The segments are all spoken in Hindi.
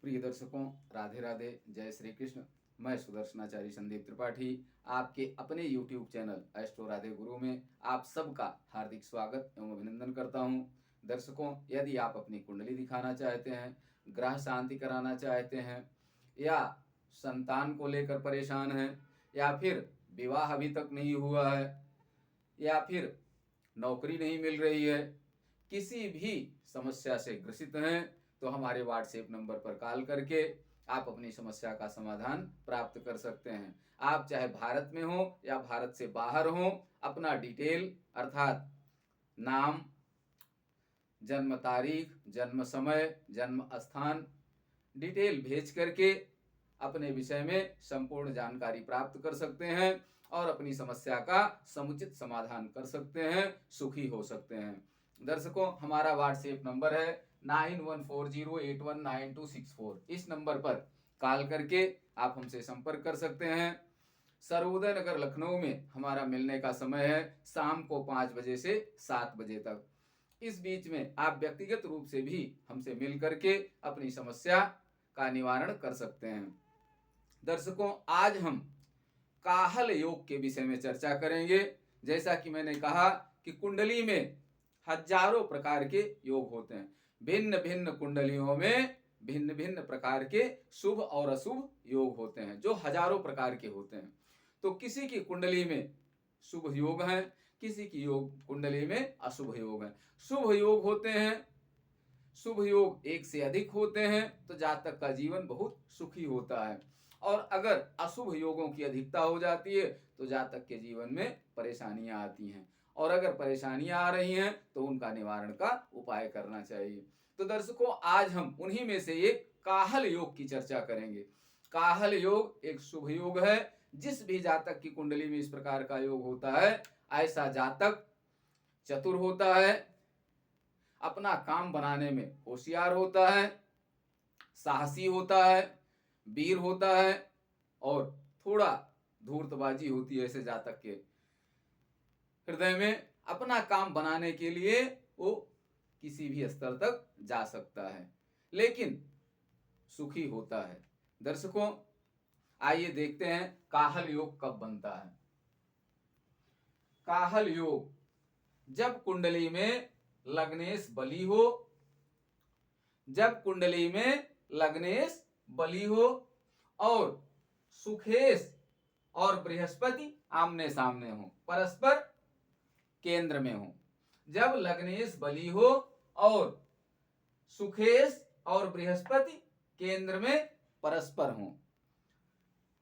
प्रिय दर्शकों, राधे राधे, जय श्री कृष्ण। मैं सुदर्शनाचारी संदीप त्रिपाठी आपके अपने YouTube चैनल एस्ट्रो राधे गुरु में आप सबका हार्दिक स्वागत एवं अभिनंदन करता हूं। दर्शकों, यदि आप अपनी कुंडली दिखाना चाहते हैं, ग्रह शांति कराना चाहते हैं, या संतान को लेकर परेशान हैं, या फिर विवाह अभी तक नहीं हुआ है, या फिर नौकरी नहीं मिल रही है, किसी भी समस्या से ग्रसित हैं, तो हमारे व्हाट्सएप नंबर पर कॉल करके आप अपनी समस्या का समाधान प्राप्त कर सकते हैं। आप चाहे भारत में हो या भारत से बाहर हो, अपना डिटेल अर्थात नाम, जन्म तारीख, जन्म समय, जन्म स्थान डिटेल भेज करके अपने विषय में संपूर्ण जानकारी प्राप्त कर सकते हैं और अपनी समस्या का समुचित समाधान कर सकते हैं, सुखी हो सकते हैं। दर्शकों, हमारा व्हाट्सएप नंबर है 9140819264। इस नंबर पर कॉल करके आप हमसे संपर्क कर सकते हैं। सर्वोदय नगर लखनऊ में हमारा मिलने का समय है शाम को 5 बजे से 7 बजे तक। इस बीच में आप व्यक्तिगत रूप से भी हमसे मिल करके अपनी समस्या का निवारण कर सकते हैं। दर्शकों, आज हम काहल योग के विषय में चर्चा करेंगे। जैसा कि मैंने कहा कि कुंडली में हजारों प्रकार के योग होते हैं। भिन्न भिन्न कुंडलियों में भिन्न भिन्न प्रकार के शुभ और अशुभ योग होते हैं, जो हजारों प्रकार के होते हैं। तो किसी की कुंडली में शुभ योग है, किसी की योग कुंडली में अशुभ योग है। शुभ योग होते हैं, शुभ योग एक से अधिक होते हैं, तो जातक का जीवन बहुत सुखी होता है। और अगर अशुभ योगों की अधिकता हो जाती है तो जातक के जीवन में परेशानियां आती हैं, और अगर परेशानियां आ रही हैं तो उनका निवारण का उपाय करना चाहिए। तो दर्शकों, आज हम उन्हीं में से एक काहल योग की चर्चा करेंगे। काहल योग एक शुभ योग है। जिस भी जातक की कुंडली में इस प्रकार का योग होता है, ऐसा जातक चतुर होता है, अपना काम बनाने में होशियार होता है, साहसी होता है, वीर होता है, और थोड़ा धूर्तबाजी होती है। ऐसे जातक के हृदय में अपना काम बनाने के लिए वो किसी भी स्तर तक जा सकता है, लेकिन सुखी होता है। दर्शकों, आइए देखते हैं काहल योग कब बनता है। काहल योग जब कुंडली में लग्नेश बली हो, जब कुंडली में लग्नेश बली हो और सुखेश और बृहस्पति आमने सामने हो, परस्पर केंद्र में हो। जब लग्नेश बली हो और सुखेश और बृहस्पति केंद्र में परस्पर हो।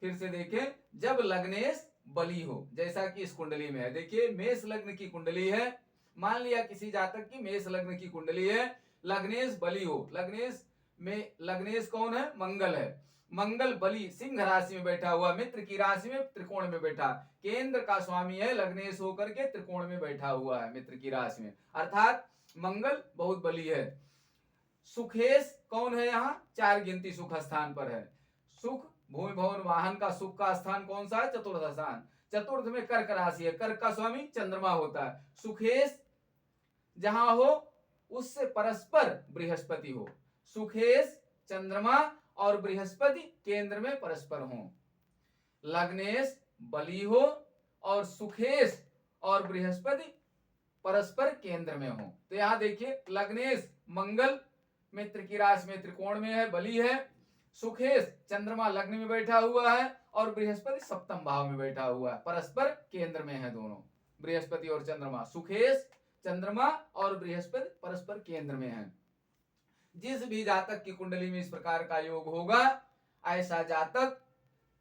फिर से देखें, जब लग्नेश बली हो, जैसा कि इस कुंडली में है। देखिए, मेष लग्न की कुंडली है। मान लिया किसी जातक की मेष लग्न की कुंडली है, लग्नेश बली हो। लग्नेश में लग्नेश कौन है? मंगल है। मंगल बली सिंह राशि में बैठा हुआ, मित्र की राशि में त्रिकोण में बैठा, केंद्र का स्वामी है, लग्नेश होकर के त्रिकोण में बैठा हुआ है मित्र की राशि में, अर्थात मंगल बहुत बली है। सुखेश कौन है? यहाँ 4 गिनती सुख स्थान पर है। सुख, भूमि भवन वाहन का सुख का स्थान कौन सा है? चतुर्थ स्थान। चतुर्थ में कर्क राशि है, कर्क का स्वामी चंद्रमा होता है। सुखेश जहां हो उससे परस्पर बृहस्पति हो। सुखेश, चंद्रमा और बृहस्पति केंद्र में परस्पर हो। लग्नेश बली हो और सुखेश और बृहस्पति परस्पर केंद्र में हो। तो यहां देखिए, लग्नेश मंगल मित्र की राशि में त्रिकोण में है, बली है। सुखेश चंद्रमा लग्न में बैठा हुआ है और बृहस्पति सप्तम भाव में बैठा हुआ है, परस्पर केंद्र में है दोनों, बृहस्पति और चंद्रमा। सुखेश, चंद्रमा और बृहस्पति परस्पर केंद्र में है। जिस भी जातक की कुंडली में इस प्रकार का योग होगा, ऐसा जातक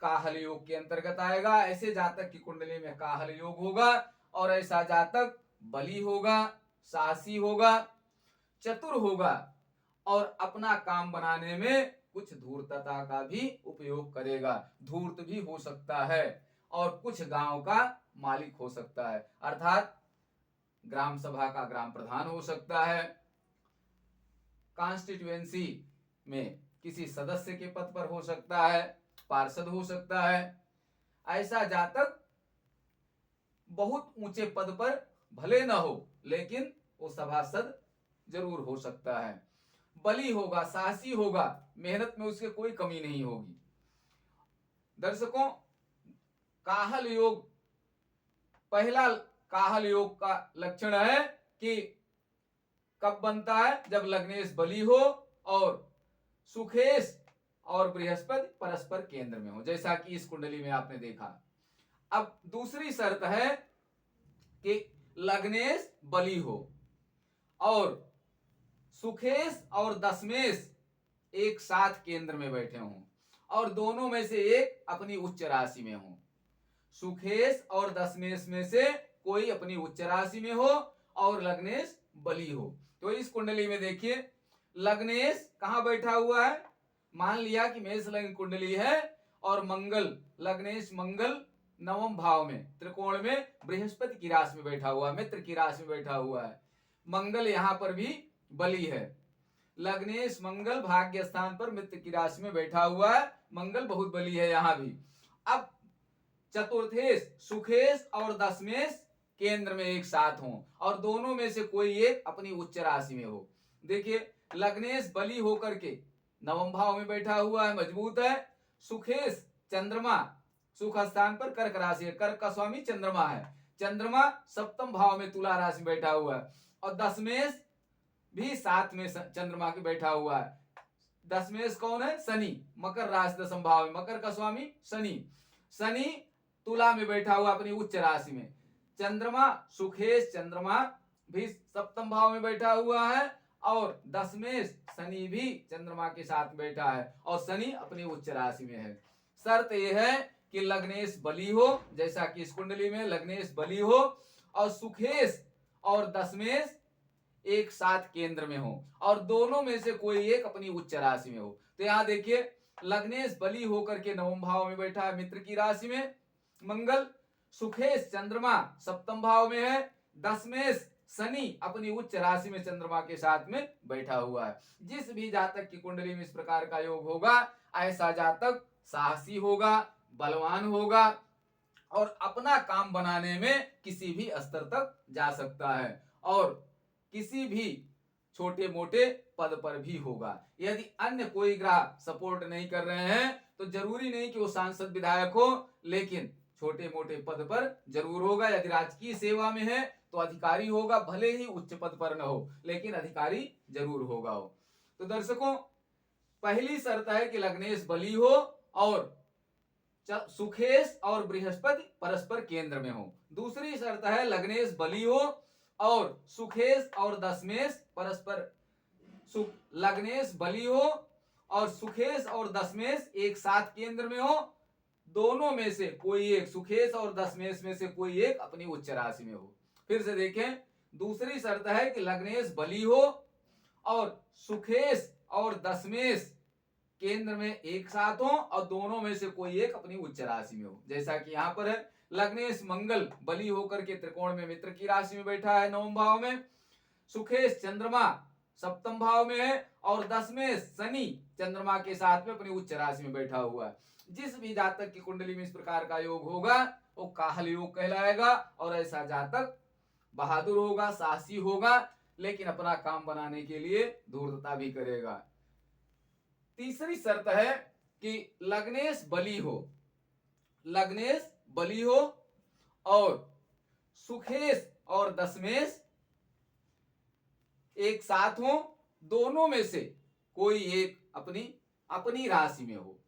काहल योग के अंतर्गत आएगा। ऐसे जातक की कुंडली में काहल योग होगा और ऐसा जातक बली होगा, साहसी होगा, चतुर होगा और अपना काम बनाने में कुछ धूर्तता का भी उपयोग करेगा। धूर्त भी हो सकता है और कुछ गांव का मालिक हो सकता है, अर्थात ग्राम सभा का ग्राम प्रधान हो सकता है, कॉन्स्टिट्यूएंसी में किसी सदस्य के पद पर हो सकता है, पार्षद हो सकता है। ऐसा जातक बहुत ऊंचे पद पर भले न हो, लेकिन वो सभासद जरूर हो सकता है। बली होगा, साहसी होगा, मेहनत में उसके कोई कमी नहीं होगी। दर्शकों, काहल योग, पहला काहल योग का लक्षण है कि कब बनता है, जब लग्नेश बली हो और सुखेश और बृहस्पति परस्पर केंद्र में हो, जैसा कि इस कुंडली में आपने देखा। अब दूसरी शर्त है कि लग्नेश बली हो और सुखेश और दशमेश एक साथ केंद्र में बैठे हों और दोनों में से एक अपनी उच्च राशि में हो। सुखेश और दशमेश में से कोई अपनी उच्च राशि में हो और लग्नेश बली हो। तो इस कुंडली में देखिए, लग्नेश कहां बैठा हुआ है, मान लिया कि मेष लग्न कुंडली है और मंगल, लग्नेश मंगल नवम भाव में त्रिकोण में बृहस्पति की राशि में बैठा हुआ है, मित्र की राशि में बैठा हुआ है। मंगल यहां पर भी बली है। लग्नेश मंगल भाग्य स्थान पर मित्र की राशि में बैठा हुआ है, मंगल बहुत बली है यहां भी। अब चतुर्थेश सुखेश और दशमेश केंद्र में एक साथ हों और दोनों में से कोई एक अपनी उच्च राशि में हो। देखिए, लग्नेश बली होकर के नवम भाव में बैठा हुआ है, मजबूत है। सुखेश चंद्रमा सुख स्थान पर कर्क राशि है, कर्क का स्वामी चंद्रमा है, चंद्रमा सप्तम भाव में तुला राशि में बैठा हुआ है और दशमेश भी साथ में चंद्रमा के बैठा हुआ है। दशमेश कौन है, शनि, मकर राशि दशम भाव में, मकर का स्वामी शनि, शनि तुला में बैठा हुआ अपनी उच्च राशि में। चंद्रमा सुखेश चंद्रमा भी सप्तम भाव में बैठा हुआ है और दशमेश शनि भी चंद्रमा के साथ बैठा है और शनि अपनी उच्च राशि में है। शर्त यह है कि लग्नेश बली हो, जैसा कि इस कुंडली में लग्नेश बली हो और सुखेश और दशमेश एक साथ केंद्र में हो और दोनों में से कोई एक अपनी उच्च राशि में हो। तो यहां देखिए, लग्नेश बली होकर के नवम भाव में बैठा है मित्र की राशि में मंगल, सुखेश चंद्रमा सप्तम भाव में है, दशमेश शनि अपनी उच्च राशि में चंद्रमा के साथ में बैठा हुआ है। जिस भी जातक की कुंडली में इस प्रकार का योग होगा, ऐसा जातक साहसी होगा, बलवान होगा और अपना काम बनाने में किसी भी स्तर तक जा सकता है और किसी भी छोटे मोटे पद पर भी होगा। यदि अन्य कोई ग्रह सपोर्ट नहीं कर रहे हैं तो जरूरी नहीं कि वो सांसद विधायक हो, लेकिन छोटे मोटे पद पर जरूर होगा। यदि राजकीय सेवा में है तो अधिकारी होगा, भले ही उच्च पद पर न हो लेकिन अधिकारी जरूर होगा हो। तो दर्शकों, पहली शर्त है कि लग्नेश बली हो और सुखेश और बृहस्पति परस्पर केंद्र में हो। दूसरी शर्त है लग्नेश बली हो और सुखेश और दशमेश परस्पर, लग्नेश बली हो और सुखेश और दशमेश एक साथ केंद्र में हो, दोनों में से कोई एक, सुखेश और दशमेश में से कोई एक अपनी उच्च राशि में हो। फिर से देखें, दूसरी शर्त है कि लग्नेश बली हो और सुखेश और दशमेश केंद्र में एक साथ हो और दोनों में से कोई एक अपनी उच्च राशि में हो, जैसा कि यहां पर है। लग्नेश मंगल बली होकर के त्रिकोण में मित्र की राशि में बैठा है नवम भाव में, सुखेश चंद्रमा सप्तम भाव में है और दशमेश शनि चंद्रमा के साथ में अपनी उच्च राशि में बैठा हुआ है। जिस भी जातक की कुंडली में इस प्रकार का योग होगा वो काहल योग कहलाएगा और ऐसा जातक बहादुर होगा, साहसी होगा, लेकिन अपना काम बनाने के लिए धूर्तता भी करेगा। तीसरी शर्त है कि लग्नेश बली हो, लग्नेश बली हो और सुखेश और दशमेश एक साथ हो, दोनों में से कोई एक अपनी राशि में हो।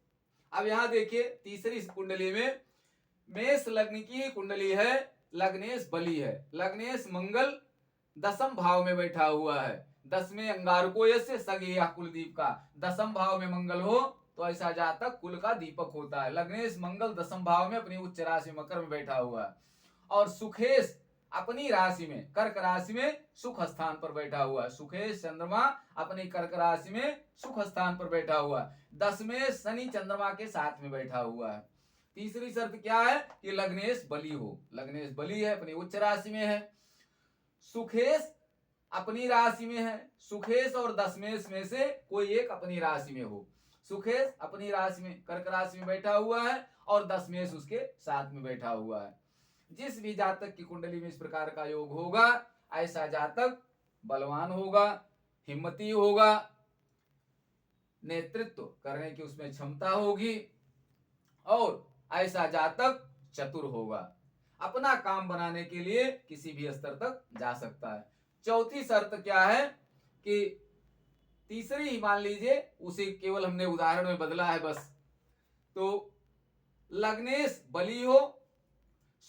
अब यहां देखिए, तीसरी कुंडली में मेष लग्न की कुंडली है, लग्नेश बली है, लग्नेश मंगल दसम भाव में बैठा हुआ है, दसवें अंगारको यस्य सगेया कुलदीप का, दसम भाव में मंगल हो तो ऐसा जातक कुल का दीपक होता है। लग्नेश मंगल दसम भाव में अपनी उच्च राशि मकर में बैठा हुआ है और सुखेश अपनी राशि में कर्क राशि में सुख स्थान पर बैठा हुआ है, सुखेश चंद्रमा अपनी कर्क राशि में सुख स्थान पर बैठा हुआ है, दसवें शनि चंद्रमा के साथ में बैठा हुआ है। तीसरी शर्त क्या है कि लग्नेश बली हो, लग्नेश बली है, अपनी उच्च राशि में है, सुखेश अपनी राशि में है, सुखेश और दशमेश में से कोई एक अपनी राशि में हो, सुखेश अपनी राशि में कर्क राशि में बैठा हुआ है और दशमेश उसके साथ में बैठा हुआ है। जिस भी जातक की कुंडली में इस प्रकार का योग होगा, ऐसा जातक बलवान होगा, हिम्मती होगा, नेतृत्व करने की उसमें क्षमता होगी और ऐसा जातक चतुर होगा, अपना काम बनाने के लिए किसी भी स्तर तक जा सकता है। चौथी शर्त क्या है कि तीसरी ही मान लीजिए, उसे केवल हमने उदाहरण में बदला है बस। तो लग्नेश बली हो,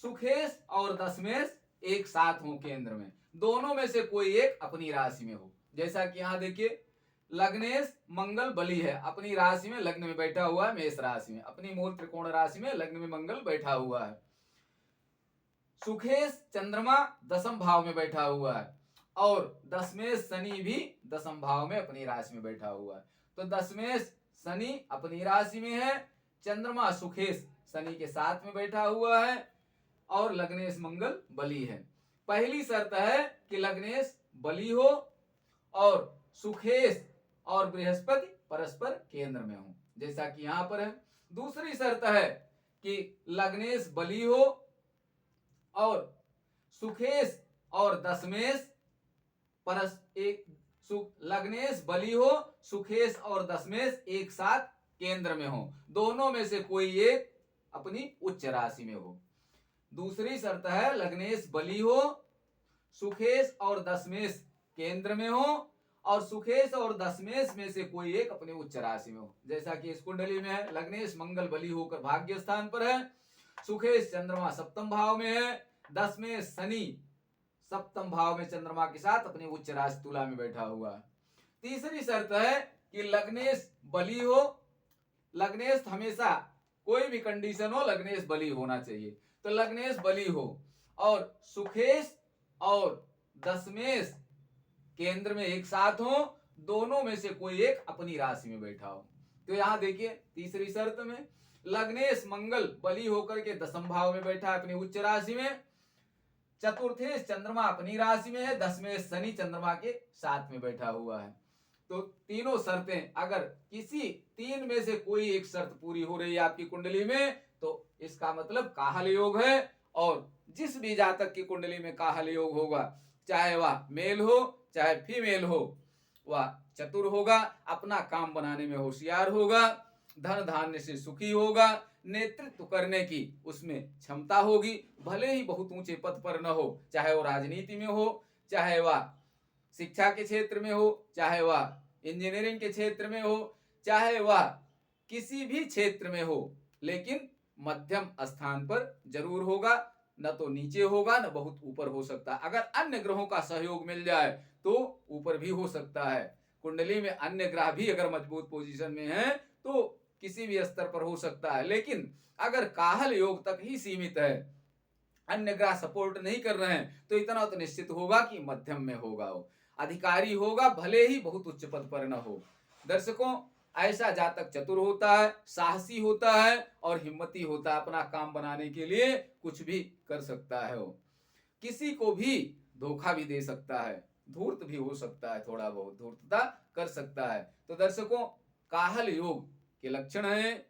सुखेश और दशमेश एक साथ हो केंद्र में, दोनों में से कोई एक अपनी राशि में हो। जैसा कि यहां देखिए, लग्नेश मंगल बली है, अपनी राशि में लग्न में बैठा हुआ है, मेष राशि में, अपनी मूल त्रिकोण राशि में लग्न में मंगल बैठा हुआ है। सुखेश चंद्रमा दसम भाव में बैठा हुआ है और दशमेश शनि भी दसम भाव में अपनी राशि में बैठा हुआ है। तो दशमेश शनि अपनी राशि में है, चंद्रमा सुखेश शनि के साथ में बैठा हुआ है और लग्नेश मंगल बली है। पहली शर्त है कि लग्नेश बली हो और सुखेश और बृहस्पति परस्पर केंद्र में हो, जैसा कि यहां पर है। दूसरी शर्त है कि लग्नेश बली हो और सुखेश और दशमेश लग्नेश बली हो, सुखेश और दशमेश एक साथ केंद्र में हो, दोनों में से कोई एक अपनी उच्च राशि में हो। दूसरी शर्त है लग्नेश बली हो, सुखेश और दशमेश केंद्र में हो और सुखेश और दशमेश में से कोई एक अपने उच्च राशि में हो, जैसा कि इस कुंडली में है। लग्नेश मंगल बली होकर भाग्य स्थान पर है, सुखेश चंद्रमा सप्तम भाव में है, दशमेश शनि सप्तम भाव में चंद्रमा के साथ अपनी उच्च राशि तुला में बैठा हुआ है। तीसरी शर्त है कि लग्नेश बली हो, लग्नेश हमेशा कोई भी कंडीशन हो लग्नेश बली होना चाहिए। तो लग्नेश बली हो और सुखेश और दशमेश केंद्र में एक साथ हो, दोनों में से कोई एक अपनी राशि में बैठा हो। तो यहां देखिए, तीसरी शर्त में लग्नेश मंगल बली होकर के दसम भाव में बैठा है अपनी उच्च राशि में, चतुर्थेश चंद्रमा अपनी राशि में है, दशमेश शनि चंद्रमा के साथ में बैठा हुआ है। तो तीनों शर्तें, अगर किसी तीन में से कोई एक शर्त पूरी हो रही है आपकी कुंडली में, तो इसका मतलब काहल योग है। और जिस भी जातक की कुंडली में काहल योग होगा, चाहे वह मेल हो चाहे फीमेल हो, वह चतुर होगा, अपना काम बनाने में होशियार होगा, धन धान्य से सुखी होगा, नेतृत्व करने की उसमें क्षमता होगी, भले ही बहुत ऊंचे पद पर न हो, चाहे वो राजनीति में हो, चाहे वह शिक्षा के क्षेत्र में हो, चाहे वह इंजीनियरिंग के क्षेत्र में हो, चाहे वह किसी भी क्षेत्र में हो, लेकिन मध्यम स्थान पर जरूर होगा, न तो नीचे होगा न बहुत ऊपर हो सकता है। अगर अन्य ग्रहों का सहयोग मिल जाए तो ऊपर भी हो सकता है। कुंडली में अन्य ग्रह भी अगर मजबूत पोजीशन में है तो किसी भी स्तर पर हो सकता है, लेकिन अगर काहल योग तक ही सीमित है, अन्य ग्रह सपोर्ट नहीं कर रहे हैं, तो इतना तो निश्चित होगा कि मध्यम में होगा, वो अधिकारी होगा, भले ही बहुत उच्च पद पर न हो। दर्शकों, ऐसा जातक चतुर होता है, साहसी होता है और हिम्मती होता है, अपना काम बनाने के लिए कुछ भी कर सकता है, वो किसी को भी धोखा भी दे सकता है, धूर्त भी हो सकता है, थोड़ा बहुत धूर्तता कर सकता है। तो दर्शकों, काहल योग के लक्षण है,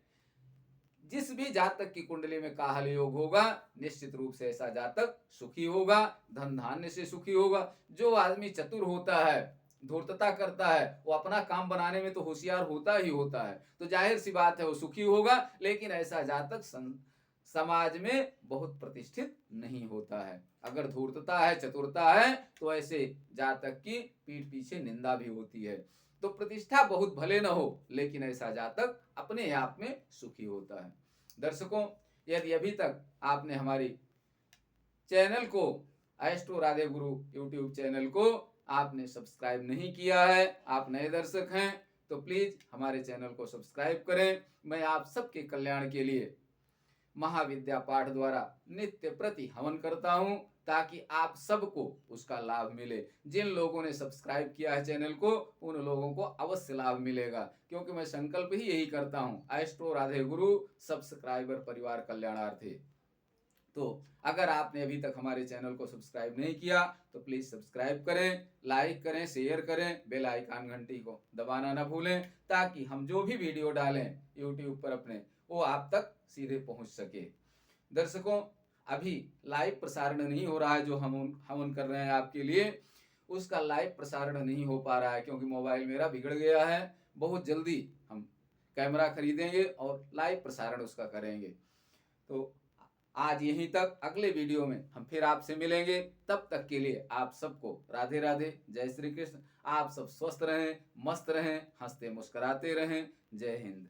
जिस भी जातक की कुंडली में काहल योग होगा, निश्चित रूप से ऐसा जातक सुखी होगा, धन धान्य से सुखी होगा। जो आदमी चतुर होता है, धूर्तता करता है, वो अपना काम बनाने में तो होशियार होता ही होता है, तो जाहिर सी बात है वो सुखी होगा, लेकिन ऐसा जातक समाज में बहुत प्रतिष्ठित नहीं होता है। अगर धूर्तता है, चतुरता है, तो ऐसे जातक की पीठ पीछे निंदा भी होती है। तो प्रतिष्ठा बहुत भले न हो, लेकिन ऐसा जातक अपने आप में सुखी होता है। दर्शकों, यदि अभी तक आपने हमारी चैनल को, एस्ट्रो राधे गुरु यूट्यूब चैनल को आपने सब्सक्राइब नहीं किया है, आप नए दर्शक हैं, तो प्लीज हमारे चैनल को सब्सक्राइब करें। मैं आप सबके कल्याण के लिए महाविद्या पाठ द्वारा नित्य प्रति हवन करता हूं, ताकि आप सबको उसका लाभ मिले। जिन लोगों ने सब्सक्राइब किया है चैनल को, उन लोगों को अवश्य लाभ मिलेगा, क्योंकि मैं संकल्प ही यही करता हूं, एस्ट्रो राधे गुरु सब्सक्राइबर परिवार कल्याणार्थी। तो अगर आपने अभी तक हमारे चैनल को सब्सक्राइब नहीं किया तो प्लीज सब्सक्राइब करें, लाइक करें, शेयर करें, बेल आइकन घंटी को दबाना ना भूलें, ताकि हम जो भी वीडियो डालें यूट्यूब पर अपने, वो आप तक सीधे पहुंच सके। दर्शकों, अभी लाइव प्रसारण नहीं हो रहा है, जो हम हवन कर रहे हैं आपके लिए, उसका लाइव प्रसारण नहीं हो पा रहा है, क्योंकि मोबाइल मेरा बिगड़ गया है। बहुत जल्दी हम कैमरा खरीदेंगे और लाइव प्रसारण उसका करेंगे। तो आज यहीं तक, अगले वीडियो में हम फिर आपसे मिलेंगे। तब तक के लिए आप सबको राधे राधे, जय श्री कृष्ण। आप सब स्वस्थ रहें, मस्त रहें, हंसते मुस्कुराते रहें। जय हिंद।